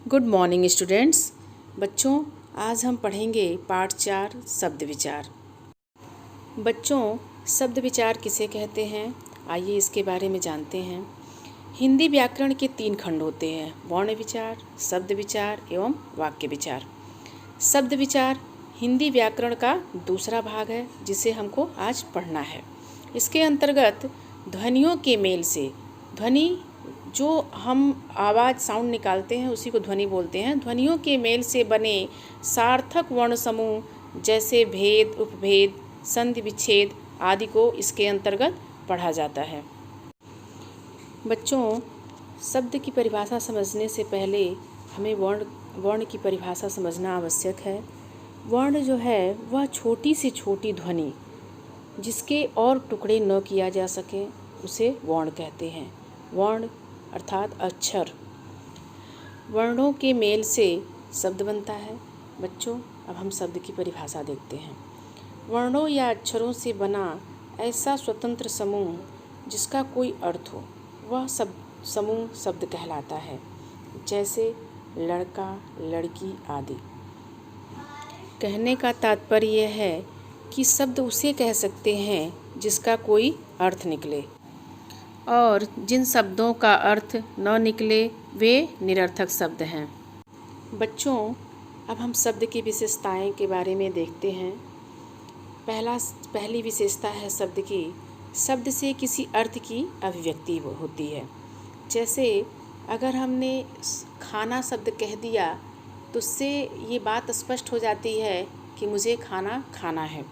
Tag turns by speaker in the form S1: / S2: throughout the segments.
S1: Good morning students. बच्चों, आज हम पढ़ेंगे पाठ 4 शब्द विचार। बच्चों, शब्द विचार किसे कहते हैं, आइए इसके बारे में जानते हैं। हिंदी व्याकरण के 3 खंड होते हैं, वर्ण विचार, शब्द विचार एवं वाक्य विचार। शब्द विचार हिंदी व्याकरण का दूसरा भाग है जिसे हमको आज पढ़ना है। इसके अंतर्गत ध्वनियों के मेल से, ध्वनि जो हम आवाज़ साउंड निकालते हैं उसी को ध्वनि बोलते हैं, ध्वनियों के मेल से बने सार्थक वर्ण समूह जैसे भेद, उपभेद, संधि विच्छेद आदि को इसके अंतर्गत पढ़ा जाता है। बच्चों, शब्द की परिभाषा समझने से पहले हमें वर्ण की परिभाषा समझना आवश्यक है। वर्ण जो है वह छोटी से छोटी ध्वनि जिसके और टुकड़े न किया जा सके उसे वर्ण कहते हैं। वर्ण अर्थात अक्षर। वर्णों के मेल से शब्द बनता है। बच्चों, अब हम शब्द की परिभाषा देखते हैं। वर्णों या अक्षरों से बना ऐसा स्वतंत्र समूह जिसका कोई अर्थ हो, वह समूह शब्द कहलाता है, जैसे लड़का, लड़की आदि। कहने का तात्पर्य यह है कि शब्द उसे कह सकते हैं जिसका कोई अर्थ निकले, और जिन शब्दों का अर्थ न निकले वे निरर्थक शब्द हैं। बच्चों, अब हम शब्द की विशेषताएं के बारे में देखते हैं। पहली विशेषता है शब्द की, शब्द से किसी अर्थ की अभिव्यक्ति होती है। जैसे अगर हमने खाना शब्द कह दिया तो उससे ये बात स्पष्ट हो जाती है कि मुझे खाना खाना है।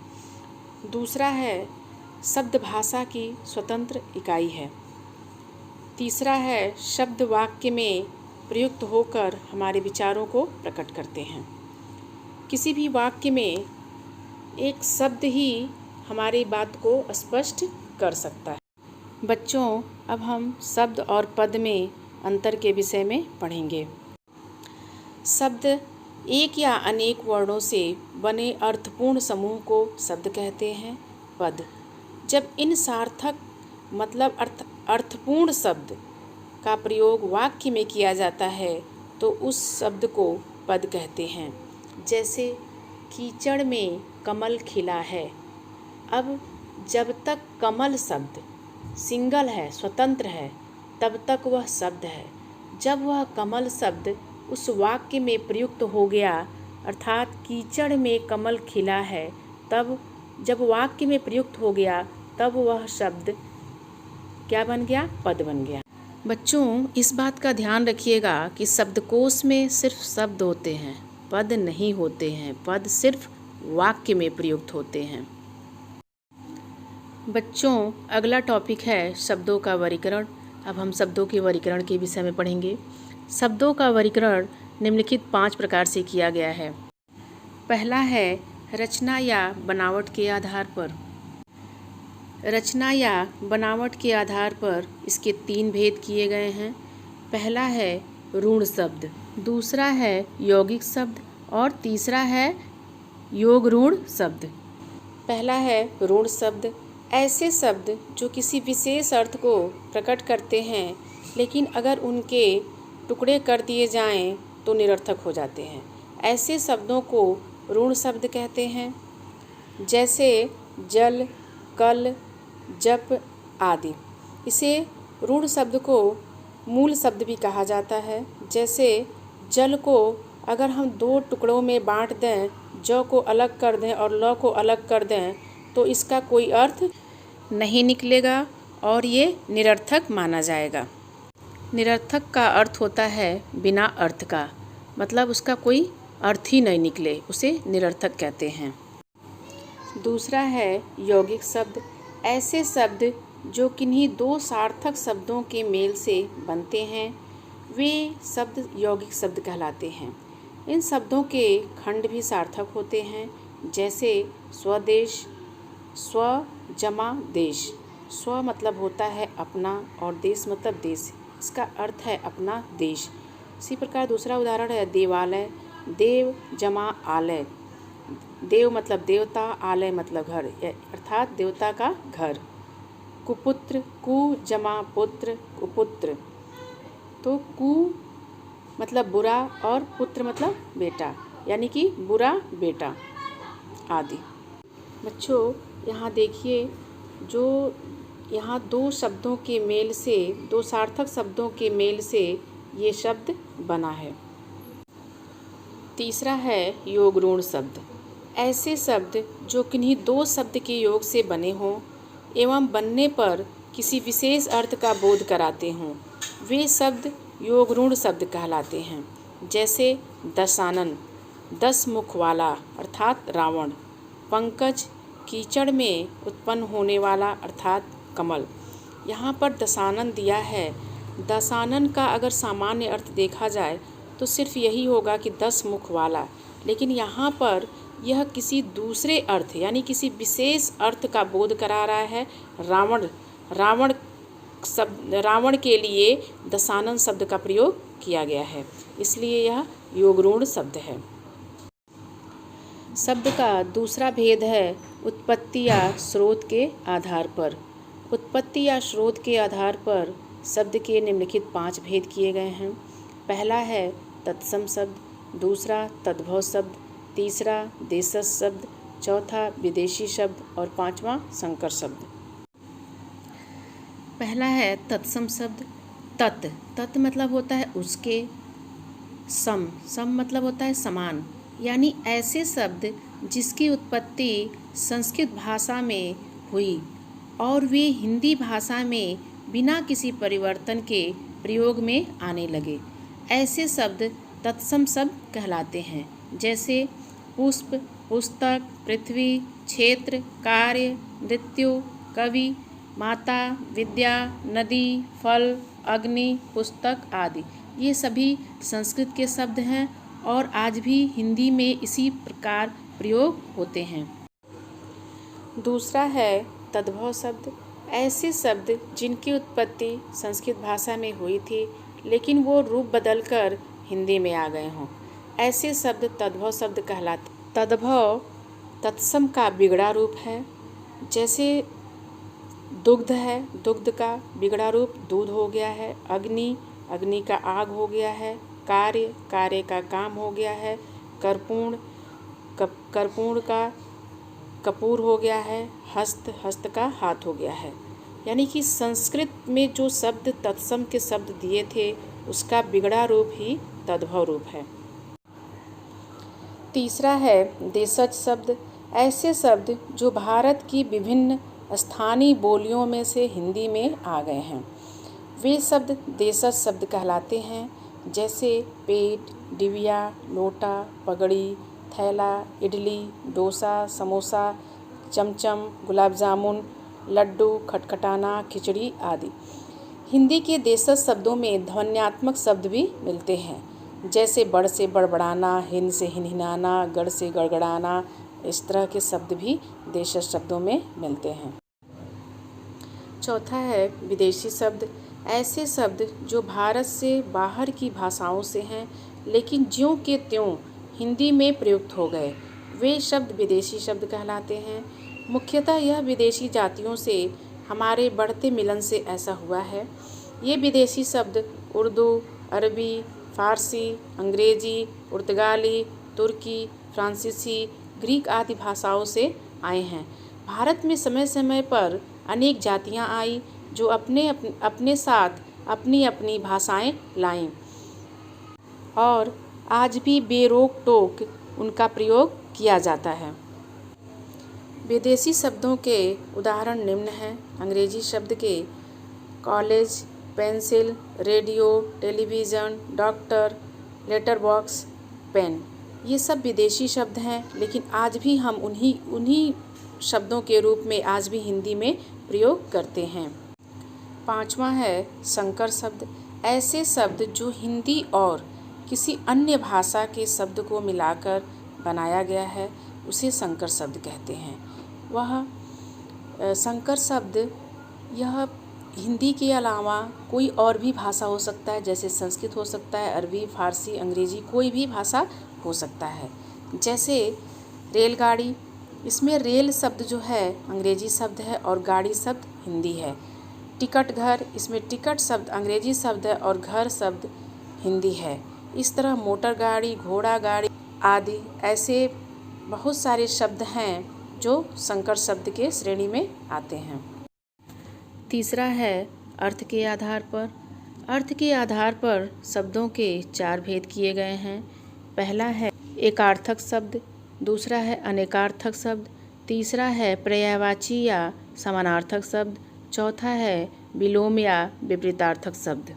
S1: दूसरा है शब्द भाषा की स्वतंत्र इकाई है। तीसरा है शब्द वाक्य में प्रयुक्त होकर हमारे विचारों को प्रकट करते हैं। किसी भी वाक्य में एक शब्द ही हमारी बात को स्पष्ट कर सकता है। बच्चों, अब हम शब्द और पद में अंतर के विषय में पढ़ेंगे। शब्द एक या अनेक वर्णों से बने अर्थपूर्ण समूह को शब्द कहते हैं। पद जब इन सार्थक मतलब अर्थपूर्ण शब्द का प्रयोग वाक्य में किया जाता है तो उस शब्द को पद कहते हैं। जैसे कीचड़ में कमल खिला है। अब जब तक कमल शब्द सिंगल है, स्वतंत्र है, तब तक वह शब्द है। जब वह कमल शब्द उस वाक्य में प्रयुक्त हो गया, अर्थात कीचड़ में कमल खिला है, तब जब वाक्य में प्रयुक्त हो गया तब वह शब्द क्या बन गया? पद बन गया। बच्चों, इस बात का ध्यान रखिएगा कि शब्दकोश में सिर्फ शब्द होते हैं, पद नहीं होते हैं। पद सिर्फ वाक्य में प्रयुक्त होते हैं। बच्चों, अगला टॉपिक है शब्दों का वर्गीकरण। अब हम शब्दों के वर्गीकरण के विषय में पढ़ेंगे। शब्दों का वर्गीकरण निम्नलिखित 5 प्रकार से किया गया है। पहला है रचना या बनावट के आधार पर। रचना या बनावट के आधार पर इसके 3 भेद किए गए हैं। पहला है ऋण शब्द, दूसरा है यौगिक शब्द और तीसरा है योग ऋण शब्द। पहला है ऋण शब्द, ऐसे शब्द जो किसी विशेष अर्थ को प्रकट करते हैं लेकिन अगर उनके टुकड़े कर दिए जाएं तो निरर्थक हो जाते हैं। ऐसे शब्दों को ऋण शब्द कहते हैं, जैसे जल, कल, जप आदि। इसे ऋण शब्द को मूल शब्द भी कहा जाता है। जैसे जल को अगर हम 2 टुकड़ों में बांट दें, ज को अलग कर दें और ल को अलग कर दें, तो इसका कोई अर्थ नहीं निकलेगा और ये निरर्थक माना जाएगा। निरर्थक का अर्थ होता है बिना अर्थ का, मतलब उसका कोई अर्थ ही नहीं निकले, उसे निरर्थक कहते हैं। दूसरा है यौगिक शब्द, ऐसे शब्द जो किन्हीं 2 सार्थक शब्दों के मेल से बनते हैं वे शब्द यौगिक शब्द कहलाते हैं। इन शब्दों के खंड भी सार्थक होते हैं, जैसे स्वदेश, स्व जमा देश। स्व मतलब होता है अपना और देश मतलब देश, इसका अर्थ है अपना देश। इसी प्रकार दूसरा उदाहरण है देवालय, देव जमा आलय। देव मतलब देवता, आलय मतलब घर, अर्थात देवता का घर। कुपुत्र, कु जमा पुत्र, कुपुत्र। तो कु मतलब बुरा और पुत्र मतलब बेटा, यानी कि बुरा बेटा आदि। बच्चों यहाँ देखिए, जो यहाँ दो शब्दों के मेल से, दो सार्थक शब्दों के मेल से ये शब्द बना है। तीसरा है योग ऋण शब्द। ऐसे शब्द जो किन्हीं दो शब्द के योग से बने हों एवं बनने पर किसी विशेष अर्थ का बोध कराते हों, वे शब्द योग ऋण शब्द कहलाते हैं। जैसे दशानन, 10 मुख वाला अर्थात रावण। पंकज, कीचड़ में उत्पन्न होने वाला अर्थात कमल। यहाँ पर दशानन दिया है। दशानन का अगर सामान्य अर्थ देखा जाए तो सिर्फ यही होगा कि 10 मुख वाला, लेकिन यहाँ पर यह किसी दूसरे अर्थ यानी किसी विशेष अर्थ का बोध करा रहा है। रावण के लिए दशानन शब्द का प्रयोग किया गया है, इसलिए यह योग ऋण शब्द है। शब्द का दूसरा भेद है उत्पत्ति या स्रोत के आधार पर। उत्पत्ति या स्रोत के आधार पर शब्द के निम्नलिखित 5 भेद किए गए हैं। पहला है तत्सम शब्द, दूसरा तद्भव शब्द, तीसरा देशज शब्द, चौथा विदेशी शब्द और पांचवा संकर शब्द। पहला है तत्सम शब्द। तत् मतलब होता है उसके, सम मतलब होता है समान, यानी ऐसे शब्द जिसकी उत्पत्ति संस्कृत भाषा में हुई और वे हिंदी भाषा में बिना किसी परिवर्तन के प्रयोग में आने लगे, ऐसे शब्द तत्सम शब्द कहलाते हैं। जैसे पुष्प, पुस्तक, पृथ्वी, क्षेत्र, कार्य, मृत्यु, कवि, माता, विद्या, नदी, फल, अग्नि, पुस्तक आदि। ये सभी संस्कृत के शब्द हैं और आज भी हिंदी में इसी प्रकार प्रयोग होते हैं। दूसरा है तद्भव शब्द। ऐसे शब्द जिनकी उत्पत्ति संस्कृत भाषा में हुई थी लेकिन वो रूप बदलकर हिंदी में आ गए हों, ऐसे शब्द तद्भव शब्द कहलाते। तद्भव तत्सम का बिगड़ा रूप है। जैसे दुग्ध है, दुग्ध का बिगड़ा रूप दूध हो गया है। अग्नि का आग हो गया है। कार्य का काम हो गया है। कर्पूर्ण का कपूर हो गया है। हस्त का हाथ हो गया है। यानी कि संस्कृत में जो शब्द तत्सम के शब्द दिए थे उसका बिगड़ा रूप ही तद्भव रूप है। तीसरा है देशज शब्द। ऐसे शब्द जो भारत की विभिन्न स्थानीय बोलियों में से हिंदी में आ गए हैं, वे शब्द देशज शब्द कहलाते हैं। जैसे पेट, डिबिया, लोटा, पगड़ी, थैला, इडली, डोसा, समोसा, चमचम, गुलाब जामुन, लड्डू, खटखटाना, खिचड़ी आदि। हिंदी के देशज शब्दों में ध्वन्यात्मक शब्द भी मिलते हैं। जैसे बड़ से बड़बड़ाना, हिन से हिनहिनाना, गड़ से गड़गड़ाना, इस तरह के शब्द भी देशज शब्दों में मिलते हैं। चौथा है विदेशी शब्द। ऐसे शब्द जो भारत से बाहर की भाषाओं से हैं लेकिन ज्यों के त्यों हिंदी में प्रयुक्त हो गए, वे शब्द विदेशी शब्द कहलाते हैं। मुख्यतः यह विदेशी जातियों से हमारे बढ़ते मिलन से ऐसा हुआ है। ये विदेशी शब्द उर्दू, अरबी, फारसी, अंग्रेजी, पुर्तगाली, तुर्की, फ्रांसीसी, ग्रीक आदि भाषाओं से आए हैं। भारत में समय समय पर अनेक जातियां आई जो अपने साथ अपनी अपनी भाषाएं लाईं और आज भी बेरोक टोक उनका प्रयोग किया जाता है। विदेशी शब्दों के उदाहरण निम्न हैं। अंग्रेजी शब्द के college, pencil, radio, television, doctor, letter box, pen, ये सब विदेशी शब्द हैं लेकिन आज भी हम उन्हीं शब्दों के रूप में आज भी हिंदी में प्रयोग करते हैं। पांचवा है संकर शब्द। ऐसे शब्द जो हिंदी और किसी अन्य भाषा के शब्द को मिलाकर बनाया गया है उसे संकर शब्द कहते हैं। वह संकर शब्द यह हिंदी के अलावा कोई और भी भाषा हो सकता है, जैसे संस्कृत हो सकता है, अरबी, फारसी, अंग्रेजी, कोई भी भाषा हो सकता है। जैसे रेलगाड़ी, इसमें रेल शब्द जो है अंग्रेजी शब्द है और गाड़ी शब्द हिंदी है। टिकट घर, इसमें टिकट शब्द अंग्रेजी शब्द है और घर शब्द हिंदी है। इस तरह मोटर गाड़ी, घोड़ा गाड़ी आदि ऐसे बहुत सारे शब्द हैं जो संकर शब्द के श्रेणी में आते हैं। तीसरा है अर्थ के आधार पर। अर्थ के आधार पर शब्दों के 4 भेद किए गए हैं। पहला है एकार्थक शब्द, दूसरा है अनेकार्थक शब्द, तीसरा है पर्यायवाची या समानार्थक शब्द, चौथा है विलोम या विपरीतार्थक शब्द।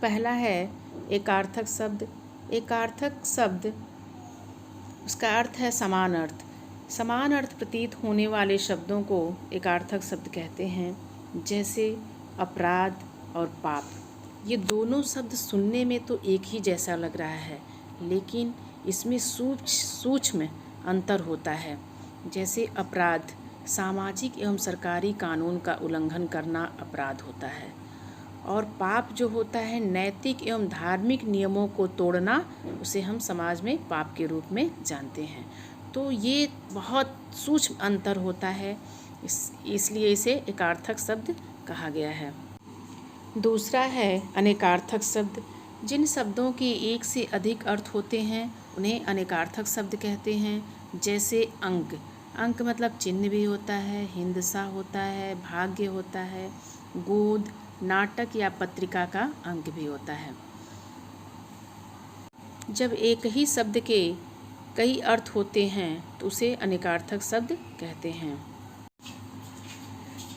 S1: पहला है एकार्थक शब्द। एकार्थक शब्द उसका अर्थ है समान अर्थ। समान अर्थ प्रतीत होने वाले शब्दों को एकार्थक शब्द कहते हैं, जैसे अपराध और पाप। ये दोनों शब्द सुनने में तो एक ही जैसा लग रहा है, लेकिन इसमें सूक्ष्म अंतर होता है। जैसे अपराध सामाजिक एवं सरकारी कानून का उल्लंघन करना अपराध होता है, और पाप जो होता है नैतिक एवं धार्मिक नियमों को तोड़ना, उसे हम समाज में पाप के रूप में जानते हैं। तो ये बहुत सूक्ष्म अंतर होता है, इसलिए इसे एकार्थक शब्द कहा गया है। दूसरा है अनेकार्थक शब्द। जिन शब्दों के एक से अधिक अर्थ होते हैं उन्हें अनेकार्थक शब्द कहते हैं, जैसे अंक। अंक मतलब चिन्ह भी होता है, हिंदसा होता है, भाग्य होता है, गोद, नाटक या पत्रिका का अंक भी होता है। जब एक ही शब्द के कई अर्थ होते हैं तो उसे अनेकार्थक शब्द कहते हैं।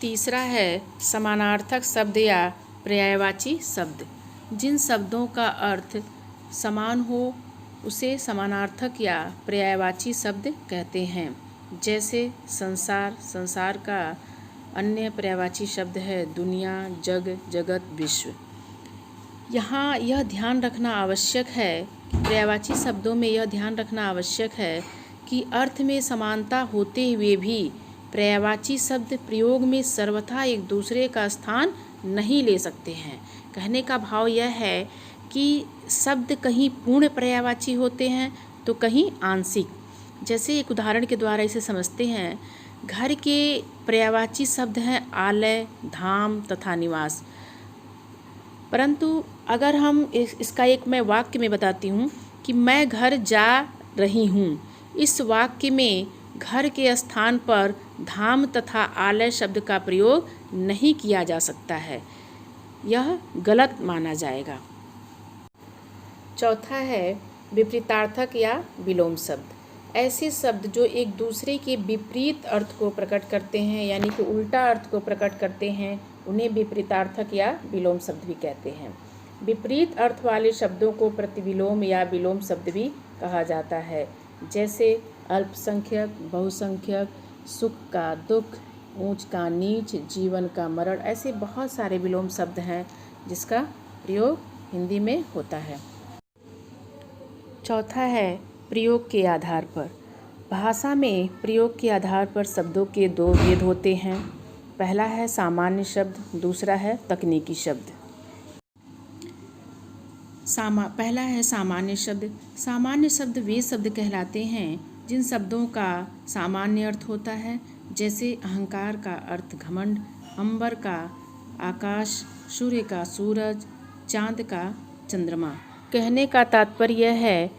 S1: तीसरा है समानार्थक शब्द या पर्यायवाची शब्द। जिन शब्दों का अर्थ समान हो उसे समानार्थक या पर्यायवाची शब्द कहते हैं, जैसे संसार। संसार का अन्य पर्यायवाची शब्द है दुनिया, जग, जगत, विश्व। यहाँ यह ध्यान रखना आवश्यक है, पर्यायवाची शब्दों में यह ध्यान रखना आवश्यक है कि अर्थ में समानता होते हुए भी पर्यायवाची शब्द प्रयोग में सर्वथा एक दूसरे का स्थान नहीं ले सकते हैं। कहने का भाव यह है कि शब्द कहीं पूर्ण पर्यायवाची होते हैं तो कहीं आंशिक। जैसे एक उदाहरण के द्वारा इसे समझते हैं। घर के पर्यायवाची शब्द हैं आलय, धाम तथा निवास। परंतु अगर हम इसका एक मैं वाक्य में बताती हूँ कि मैं घर जा रही हूँ, इस वाक्य में घर के स्थान पर धाम तथा आलय शब्द का प्रयोग नहीं किया जा सकता है, यह गलत माना जाएगा। चौथा है विपरीतार्थक या विलोम शब्द। ऐसे शब्द जो एक दूसरे के विपरीत अर्थ को प्रकट करते हैं, यानी कि उल्टा अर्थ को प्रकट करते हैं, उन्हें विपरीतार्थक या विलोम शब्द भी कहते हैं। विपरीत अर्थ वाले शब्दों को प्रतिविलोम या विलोम शब्द भी कहा जाता है, जैसे अल्पसंख्यक, बहुसंख्यक, सुख का दुख, ऊंच का नीच, जीवन का मरण। ऐसे बहुत सारे विलोम शब्द हैं जिसका प्रयोग हिंदी में होता है। चौथा है प्रयोग के आधार पर। भाषा में प्रयोग के आधार पर शब्दों के 2 भेद होते हैं। पहला है सामान्य शब्द, दूसरा है तकनीकी शब्द। पहला है सामान्य शब्द। सामान्य शब्द वे शब्द कहलाते हैं जिन शब्दों का सामान्य अर्थ होता है, जैसे अहंकार का अर्थ घमंड, अंबर का आकाश, सूर्य का सूरज, चांद का चंद्रमा। कहने का तात्पर्य यह है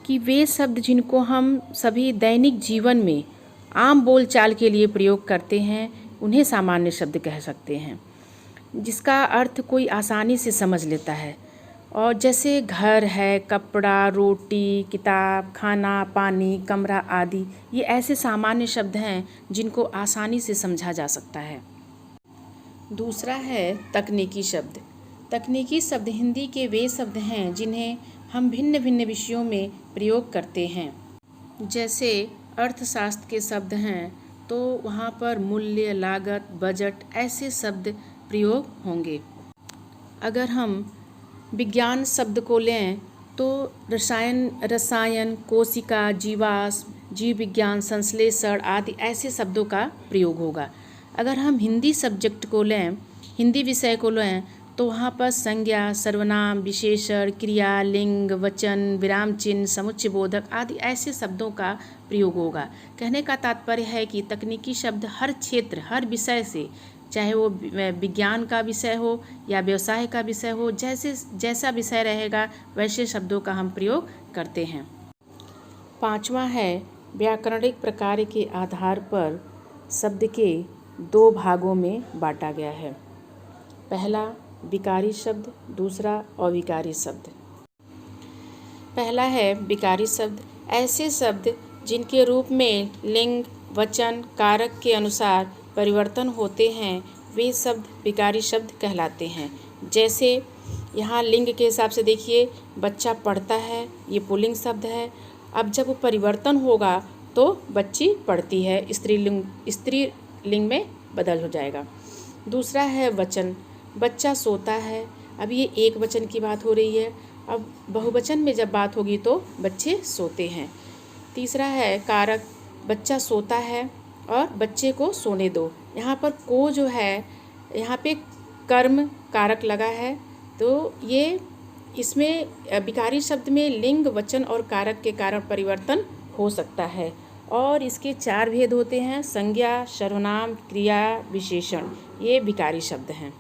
S1: कि वे शब्द जिनको हम सभी दैनिक जीवन में आम बोलचाल के लिए प्रयोग करते हैं उन्हें सामान्य शब्द कह सकते हैं, जिसका अर्थ कोई आसानी से समझ लेता है। और जैसे घर है, कपड़ा, रोटी, किताब, खाना, पानी, कमरा आदि, ये ऐसे सामान्य शब्द हैं जिनको आसानी से समझा जा सकता है। दूसरा है तकनीकी शब्द। तकनीकी शब्द हिंदी के वे शब्द हैं जिन्हें हम भिन्न भिन्न विषयों में प्रयोग करते हैं। जैसे अर्थशास्त्र के शब्द हैं तो वहाँ पर मूल्य, लागत, बजट ऐसे शब्द प्रयोग होंगे। अगर हम विज्ञान शब्द को लें तो रसायन, कोशिका, जीवाश्म, जीव विज्ञान, संश्लेषण आदि ऐसे शब्दों का प्रयोग होगा। अगर हम हिंदी सब्जेक्ट को लें, हिंदी विषय को लें तो वहाँ पर संज्ञा, सर्वनाम, विशेषण, क्रिया, लिंग, वचन, विराम चिन्ह, समुच्चय बोधक आदि ऐसे शब्दों का प्रयोग होगा। कहने का तात्पर्य है कि तकनीकी शब्द हर क्षेत्र, हर विषय से चाहे वो विज्ञान का विषय हो या व्यवसाय का विषय हो, जैसा विषय रहेगा वैसे शब्दों का हम प्रयोग करते हैं। पांचवा है व्याकरणिक प्रकार के आधार पर शब्द के दो भागों में बांटा गया है। पहला विकारी शब्द, दूसरा अविकारी शब्द। पहला है विकारी शब्द। ऐसे शब्द जिनके रूप में लिंग, वचन, कारक के अनुसार परिवर्तन होते हैं वे शब्द विकारी शब्द कहलाते हैं। जैसे यहाँ लिंग के हिसाब से देखिए, बच्चा पढ़ता है, ये पुल्लिंग शब्द है। अब जब वो परिवर्तन होगा तो बच्ची पढ़ती है, स्त्रीलिंग में बदल हो जाएगा। दूसरा है वचन, बच्चा सोता है। अब ये एक वचन की बात हो रही है, अब बहुवचन में जब बात होगी तो बच्चे सोते हैं। तीसरा है कारक, बच्चा सोता है और बच्चे को सोने दो। यहाँ पर को जो है, यहाँ पे कर्म कारक लगा है, तो ये इसमें विकारी शब्द में लिंग, वचन और कारक के कारण परिवर्तन हो सकता है। और इसके 4 भेद होते हैं: संज्ञा, सर्वनाम, क्रिया, विशेषण। ये विकारी शब्द हैं।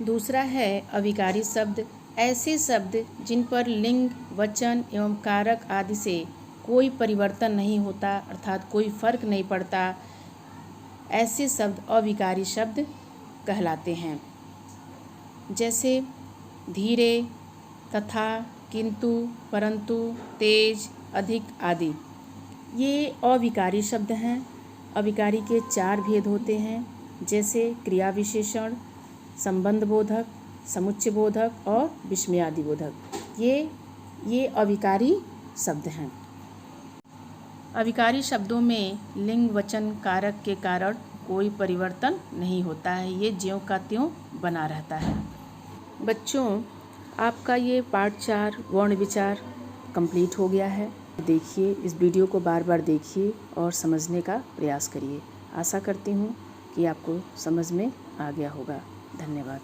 S1: दूसरा है अविकारी शब्द। ऐसे शब्द जिन पर लिंग, वचन एवं कारक आदि से कोई परिवर्तन नहीं होता, अर्थात कोई फर्क नहीं पड़ता, ऐसे शब्द अविकारी शब्द कहलाते हैं। जैसे धीरे, तथा, किंतु, परंतु, तेज, अधिक आदि। ये अविकारी शब्द हैं। अविकारी के 4 भेद होते हैं, जैसे क्रिया विशेषण, संबंध बोधक, समुच्चय बोधक और विस्मयादि बोधक। ये अविकारी शब्द हैं। अविकारी शब्दों में लिंग, वचन, कारक के कारण कोई परिवर्तन नहीं होता है, ये ज्यों का त्यों बना रहता है। बच्चों, आपका ये पार्ट 4 वर्ण विचार कंप्लीट हो गया है। देखिए, इस वीडियो को बार बार देखिए और समझने का प्रयास करिए। आशा करती हूँ कि आपको समझ में आ गया होगा। धन्यवाद।